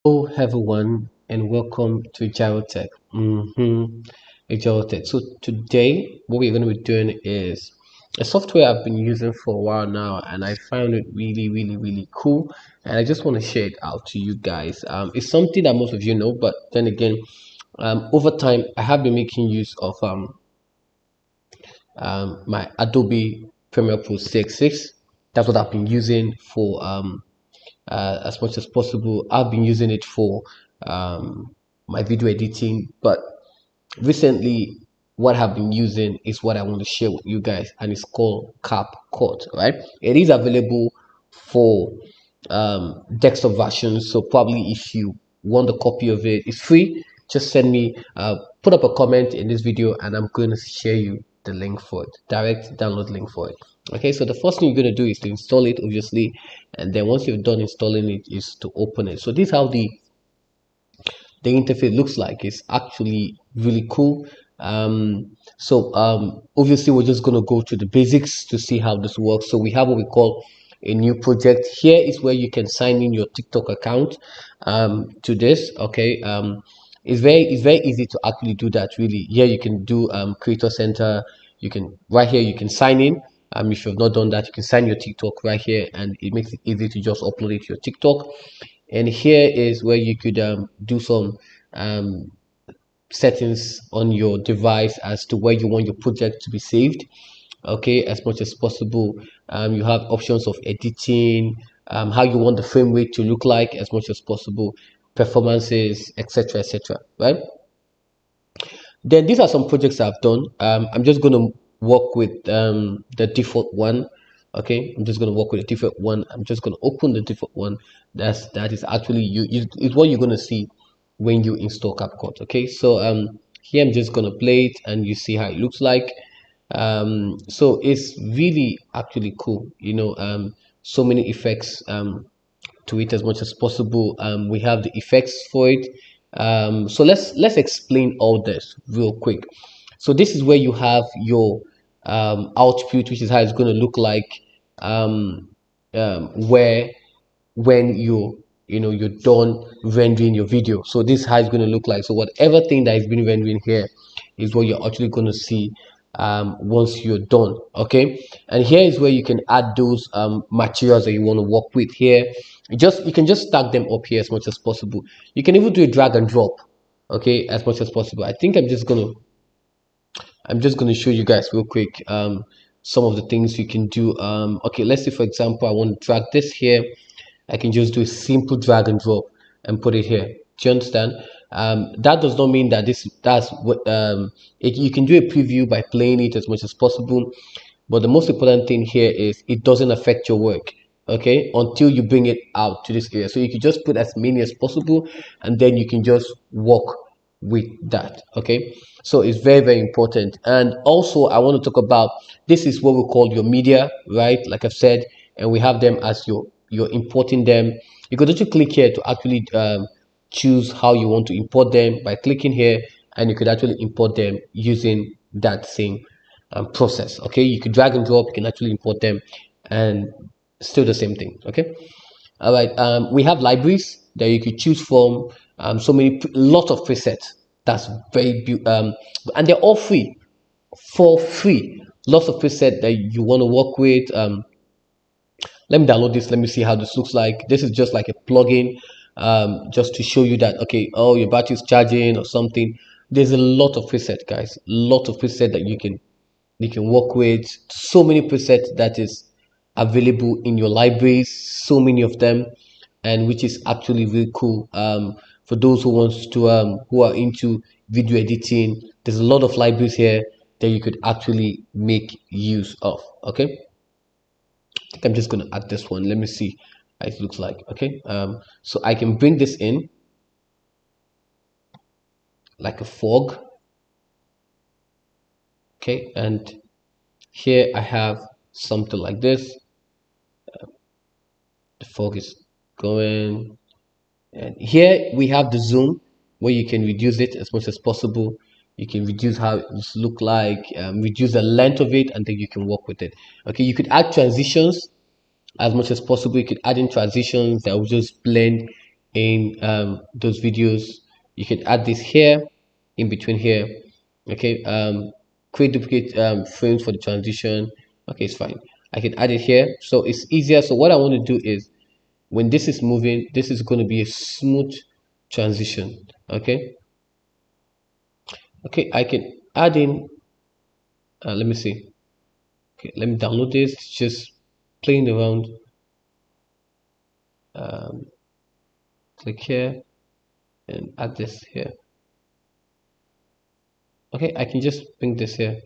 Hello everyone and welcome to Gyrotech. Gyrotech. So today what we're going to be doing is a software I've been using for a while now and I found it really cool and I just want to share it out to you guys. It's something that most of you know, but then again, over time I have been making use of my Adobe Premiere Pro CX6. That's what I've been using for as much as possible. I've been using it for my video editing, but recently what I've been using is what I want to share with you guys, and it's called Capcut. Right? It is available for desktop versions, so probably if you want a copy of it, it's free. Just send me, put up a comment in this video, and I'm going to share you the link for it, direct download link for it. Okay, so the first thing you're going to do is to install it, obviously, and then once you've done installing it, is to open it. So this is how the interface looks like. It's actually really cool. Obviously we're just going to go to the basics to see how this works. So we have what we call a new project. Here is where you can sign in your TikTok account to this. Okay, it's very easy to actually do that. Really, here you can do creator center. You can right here you can sign in. If you've not done that, you can sign your TikTok right here, and it makes it easy to just upload it to your TikTok. And here is where you could do some um, settings on your device as to where you want your project to be saved, okay, as much as possible. You have options of editing, how you want the frame rate to look like as much as possible, performances, etc, right? Then these are some projects I've done. I'm just going to work with the default one. Okay, I'm just going to work with the default one. I'm just going to open the default one. That is actually is what you're going to see when you install CapCut. Okay, so here I'm just going to play it and you see how it looks like. So it's really actually cool. So many effects to it as much as possible. We have the effects for it. So let's explain all this real quick. So this is where you have your output, which is how it's going to look like where when you're done rendering your video. So this is how it's going to look like. So whatever thing that is being rendering here is what you're actually going to see once you're done. Okay, and here is where you can add those materials that you want to work with. Here you can just stack them up here as much as possible. You can even do a drag and drop, okay, as much as possible. I think I'm just gonna show you guys real quick some of the things you can do. Okay, let's say for example I want to drag this here. I can just do a simple drag and drop and put it here. Do you understand? That does not mean that that's what you can do a preview by playing it as much as possible, but the most important thing here is it doesn't affect your work, okay, until you bring it out to this area. So you can just put as many as possible and then you can just work with that. Okay, so it's very important. And also I want to talk about, this is what we call your media, right? Like I've said, and we have them as you're importing them. You could actually click here to actually choose how you want to import them by clicking here, and you could actually import them using that same process. Okay, you could drag and drop, you can actually import them, and still the same thing. Okay, all right. We have libraries that you could choose from. So many, lot of presets. That's and they're all free, for free. Lots of presets that you want to work with. Let me download this. Let me see how this looks like. This is just like a plugin, just to show you that, okay, oh, your battery is charging or something. There's a lot of preset, guys. Lot of preset that you can work with. So many presets that is available in your libraries, so many of them, and which is actually really cool for those who are into video editing. There's a lot of libraries here that you could actually make use of. Okay, I think I'm just going to add this one. Let me see how it looks like. Okay, so I can bring this in like a fog. Okay, and here I have something like this. The fog is going, and here we have the zoom where you can reduce it as much as possible. You can reduce how it look like, reduce the length of it, and then you can work with it. Okay, you could add transitions as much as possible. You could add in transitions that will just blend in those videos. You can add this here, in between here. Okay, create duplicate frames for the transition. Okay, it's fine. I can add it here, so it's easier. So what I want to do is, when this is moving, this is going to be a smooth transition. Okay, okay, I can add in, let me see. Okay, let me download this. Just playing around. um, Click here and add this here. Okay, I can just bring this here.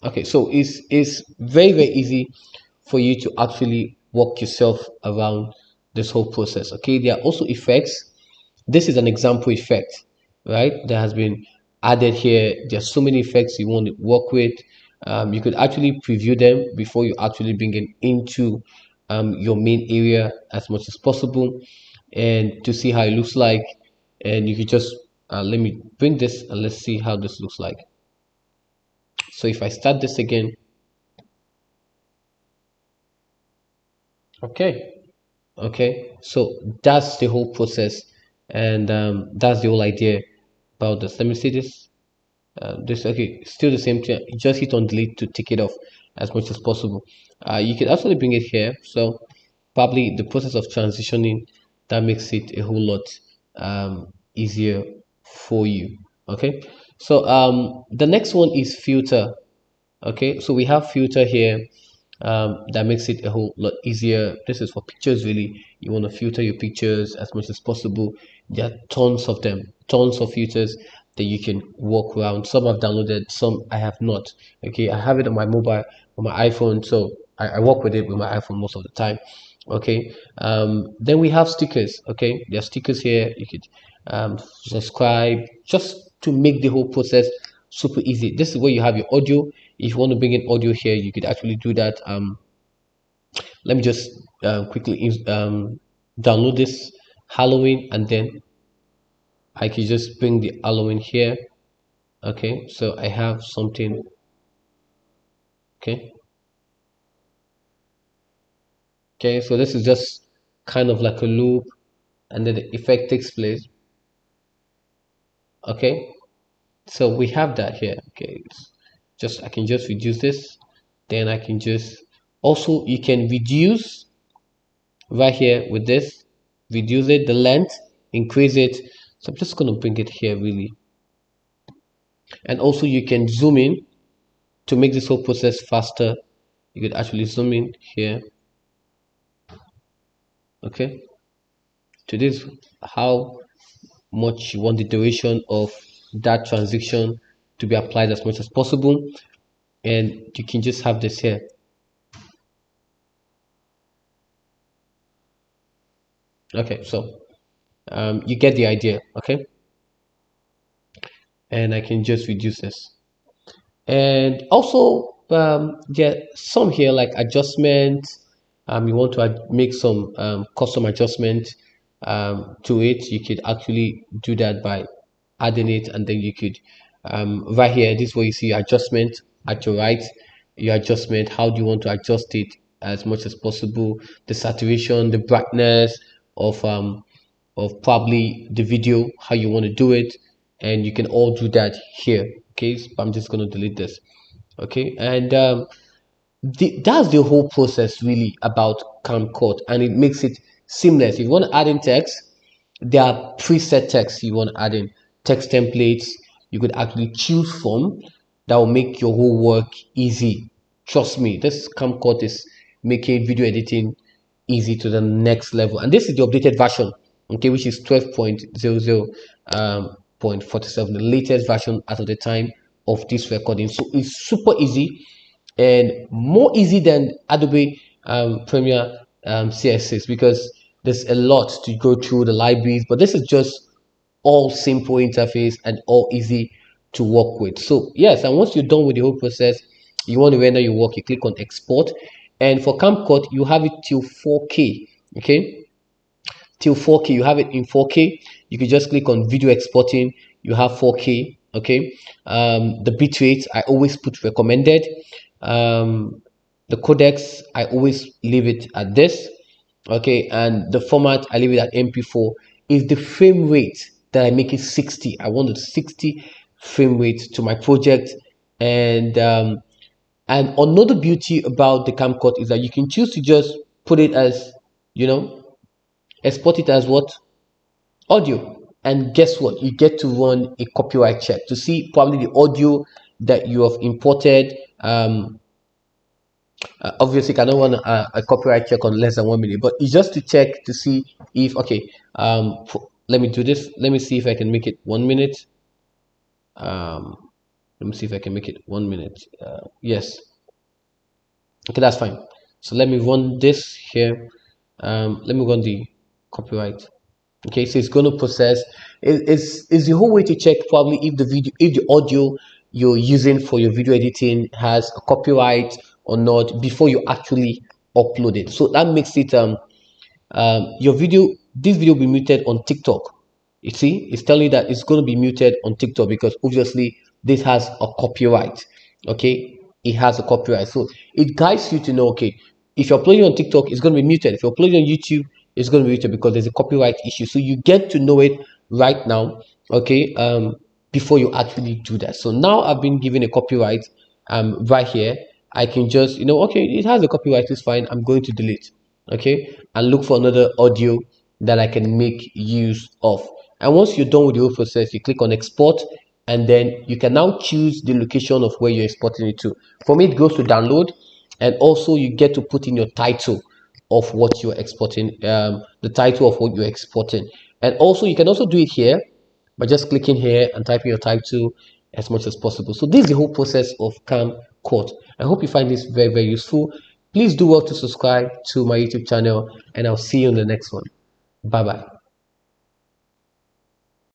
Okay, so it's very easy for you to actually walk yourself around this whole process. Okay, there are also effects. This is an example effect, right? That has been added here. There's so many effects you want to work with. You could actually preview them before you actually bring it into your main area as much as possible, and to see how it looks like. And you could just let me bring this and let's see how this looks like. So if I start this again, okay, okay, so that's the whole process, and that's the whole idea about this. Let me see this. This okay, still the same thing. You just hit on delete to take it off as much as possible. You can actually bring it here. So probably the process of transitioning, that makes it a whole lot easier for you. Okay, so the next one is filter. Okay, so we have filter here, that makes it a whole lot easier. This is for pictures. Really, you want to filter your pictures as much as possible. There are tons of them, tons of filters that you can walk around. Some I've downloaded, some I have not. Okay, I have it on my mobile, on my iPhone, so I work with it with my iPhone most of the time. Okay, then we have stickers. Okay, there are stickers here. You could subscribe, just to make the whole process super easy. This is where you have your audio. If you want to bring in audio here, you could actually do that. Let me just quickly download this Halloween, and then I can just bring the Halloween here. Okay, so I have something. Okay, okay, so this is just kind of like a loop, and then the effect takes place. Okay, so we have that here. Okay, just I can just reduce this, then I can just, also you can reduce right here with this, reduce it, the length, increase it. So I'm just going to bring it here really. And also you can zoom in to make this whole process faster. You could actually zoom in here. Okay, to this, how much you want the duration of that transition to be applied as much as possible, and you can just have this here. Okay, so you get the idea. Okay, and I can just reduce this. And also there are some here like adjustment. You want to make some custom adjustment to it. You could actually do that by adding it, and then you could right here, this is where you see adjustment at your right. Your adjustment, how do you want to adjust it as much as possible, the saturation, the brightness of probably the video, how you want to do it, and you can all do that here. Okay, so I'm just going to delete this. Okay, and that's the whole process really about Camcut, and it makes it seamless. If you want to add in text, there are preset text you want to add in, text templates you could actually choose from, that will make your whole work easy. Trust me, this Camcut is making video editing easy to the next level, and this is the updated version, okay, which is 12.00 point 47, the latest version as of the time of this recording. So it's super easy, and more easy than Adobe Premiere CS6, because there's a lot to go through the libraries, but this is just all simple interface and all easy to work with. So yes, and once you're done with the whole process, you want to render your work, you click on export, and for Camcut you have it till 4K. Okay, till 4K, you have it in 4K. You can just click on video exporting, you have 4K. Okay, the bitrate I always put recommended. The codecs I always leave it at this. Okay, and the format I leave it at MP4. Is the frame rate that I make it 60. I wanted 60 frame rate to my project. And another beauty about the Camcut is that you can choose to just put it as, you know, export it as what? Audio. And guess what? You get to run a copyright check to see probably the audio that you have imported. Obviously, cannot run a copyright check on less than 1 minute, but it's just to check to see if, okay, let me do this. Let me see if I can make it 1 minute. Let me see if I can make it 1 minute. Yes. Okay, that's fine. So let me run this here. Let me run the copyright. Okay, so it's going to process. It's the whole way to check probably if the video, if the audio you're using for your video editing has a copyright or not before you actually upload it. So that makes it your video, this video will be muted on TikTok. You see, it's telling you that it's going to be muted on TikTok because obviously this has a copyright. Okay, it has a copyright, so it guides you to know, okay, if you're uploading on TikTok, it's going to be muted. If you're uploading on YouTube, it's going to be muted because there's a copyright issue. So you get to know it right now, okay, before you actually do that. So now I've been given a copyright right here. I can just, okay, it has a copyright, it's fine. I'm going to delete, okay, and look for another audio that I can make use of. And once you're done with the whole process, you click on export, and then you can now choose the location of where you're exporting it to. For me, it goes to download, and also you get to put in your title of what you're exporting, the title of what you're exporting. And also you can also do it here by just clicking here and typing your title as much as possible. So this is the whole process of Camcut. I hope you find this very, very useful. Please do well to subscribe to my YouTube channel, and I'll see you in the next one. Bye bye.